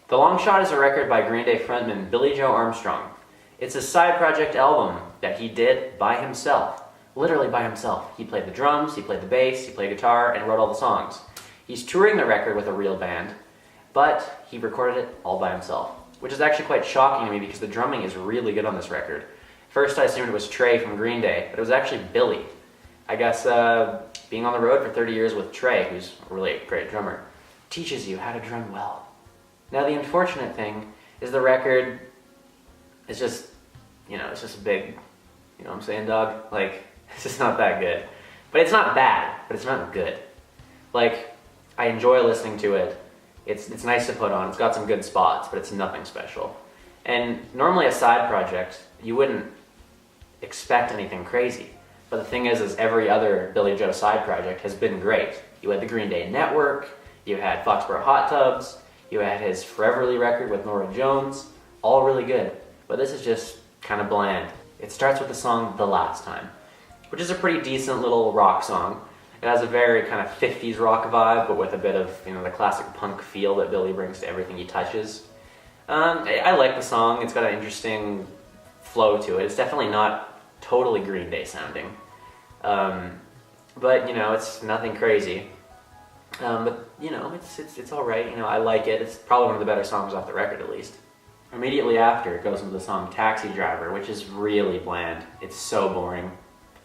The Longshot is a record by Green Day frontman Billie Joe Armstrong. It's a side project album that he did by himself. Literally by himself. He played the drums, he played the bass, he played guitar, and wrote all the songs. He's touring the record with a real band, but he recorded it all by himself, which is actually quite shocking to me because the drumming is really good on this record. First I assumed it was Trey from Green Day, but it was actually Billy. I guess being on the road for 30 years with Trey, who's a really great drummer, teaches you how to drum well. Now the unfortunate thing is the record is just, it's just a big, you know what I'm saying, dog? Like, it's just not that good. But it's not bad, but it's not good. Like, I enjoy listening to it. It's nice to put on. It's got some good spots, but it's nothing special. And normally a side project, you wouldn't expect anything crazy. But the thing is every other Billie Joe side project has been great. You had the Green Day Network, you had Foxborough Hot Tubs, you had his Foreverly record with Norah Jones, all really good. But this is just kind of bland. It starts with the song The Last Time, which is a pretty decent little rock song. It has a very kind of 50s rock vibe, but with a bit of, the classic punk feel that Billy brings to everything he touches. I like the song. It's got an interesting flow to it. It's definitely not totally Green Day sounding. But, it's nothing crazy. But, it's all right. I like it. It's probably one of the better songs off the record, at least. Immediately after, it goes into the song Taxi Driver, which is really bland. It's so boring.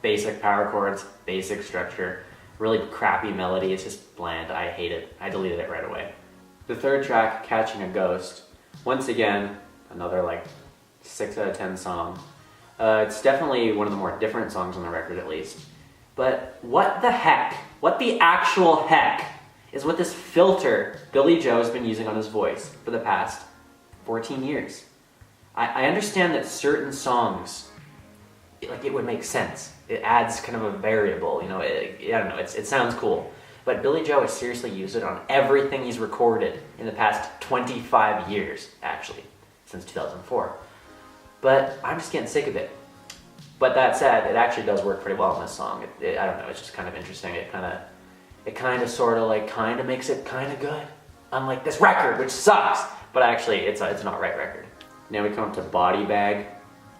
Basic power chords, basic structure, really crappy melody. It's just bland. I hate it. I deleted it right away. The third track, Catching a Ghost, once again, another 6 out of 10 song. It's definitely one of the more different songs on the record, at least. But what the actual heck is with this filter Billie Joe has been using on his voice for the past 14 years? I understand that certain songs, it would make sense. It adds kind of a variable, I don't know, it sounds cool. But Billie Joe has seriously used it on everything he's recorded in the past 25 years, actually, since 2004. But I'm just getting sick of it. But that said, it actually does work pretty well in this song. I don't know, it's just kind of interesting. It kind of makes it kind of good. Unlike this record, which sucks. But actually, it's an alright record. Now we come up to Body Bag,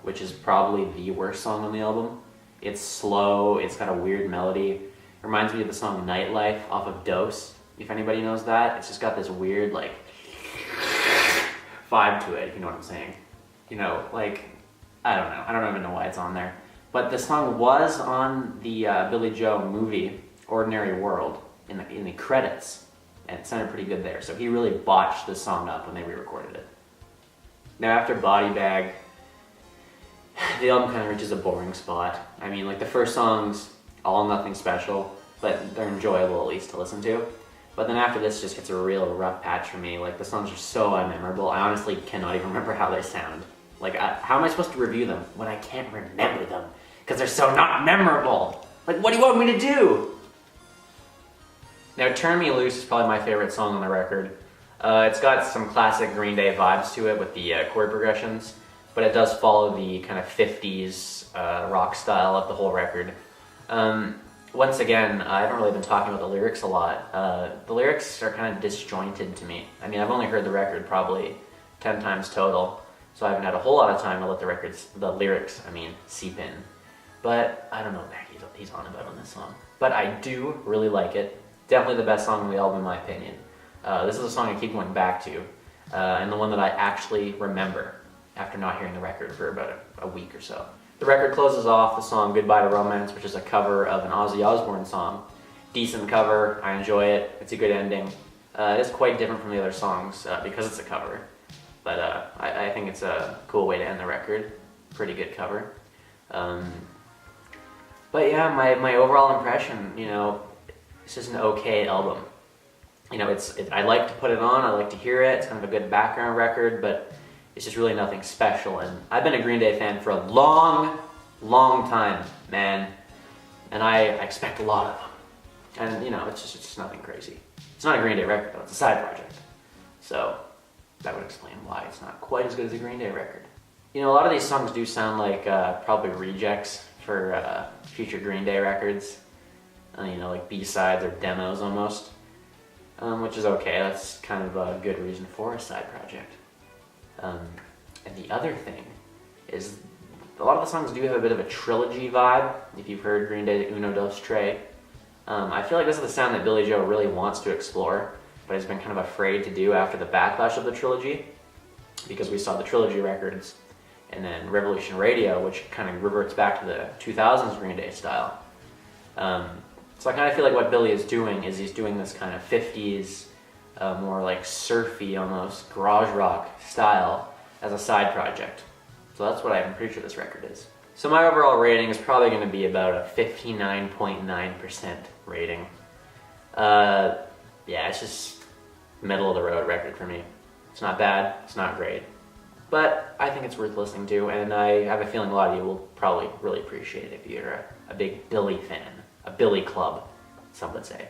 which is probably the worst song on the album. It's slow, it's got a weird melody. It reminds me of the song Nightlife off of Dose, if anybody knows that. It's just got this weird, vibe to it, if you know what I'm saying. I don't know. I don't even know why it's on there. But the song was on the Billie Joe movie, Ordinary World, in the credits. And it sounded pretty good there. So he really botched the song up when they re-recorded it. Now after Body Bag, the album kind of reaches a boring spot. The first song's all nothing special, but they're enjoyable at least to listen to. But then after this just hits a real rough patch for me. The songs are so unmemorable, I honestly cannot even remember how they sound. How am I supposed to review them when I can't remember them? Because they're so not memorable! What do you want me to do? Now, Turn Me Loose is probably my favorite song on the record. It's got some classic Green Day vibes to it with the chord progressions, but it does follow the kind of 50s rock style of the whole record. Once again, I haven't really been talking about the lyrics a lot. The lyrics are kind of disjointed to me. I've only heard the record probably 10 times total, so I haven't had a whole lot of time to let the lyrics seep in. But I don't know what he's on about on this song. But I do really like it. Definitely the best song on the album in my opinion. This is a song I keep going back to, and the one that I actually remember after not hearing the record for about a week or so. The record closes off the song Goodbye to Romance, which is a cover of an Ozzy Osbourne song. Decent cover, I enjoy it, it's a good ending. It is quite different from the other songs because it's a cover. But I think it's a cool way to end the record. Pretty good cover. But yeah, my overall impression, it's just an okay album. I like to put it on, I like to hear it, it's kind of a good background record, but it's just really nothing special. And I've been a Green Day fan for a long, long time, man. And I expect a lot of them. And, it's just nothing crazy. It's not a Green Day record, though, it's a side project. So that would explain why it's not quite as good as a Green Day record. A lot of these songs do sound like probably rejects for future Green Day records. Like B-sides or demos almost. which is okay. That's kind of a good reason for a side project. And the other thing is a lot of the songs do have a bit of a trilogy vibe. If you've heard Green Day's Uno Dos Tres, I feel like this is the sound that Billie Joe really wants to explore, but has been kind of afraid to do after the backlash of the trilogy, because we saw the trilogy records and then Revolution Radio, which kind of reverts back to the 2000s Green Day style. So I kind of feel like what Billie is doing is he's doing this kind of 50s, more like surfy, almost garage rock style as a side project. So that's what I'm pretty sure this record is. So my overall rating is probably going to be about a 59.9% rating. Yeah, it's just middle of the road record for me. It's not bad, it's not great, but I think it's worth listening to, and I have a feeling a lot of you will probably really appreciate it if you're a big Billie fan, a Billie club, some would say.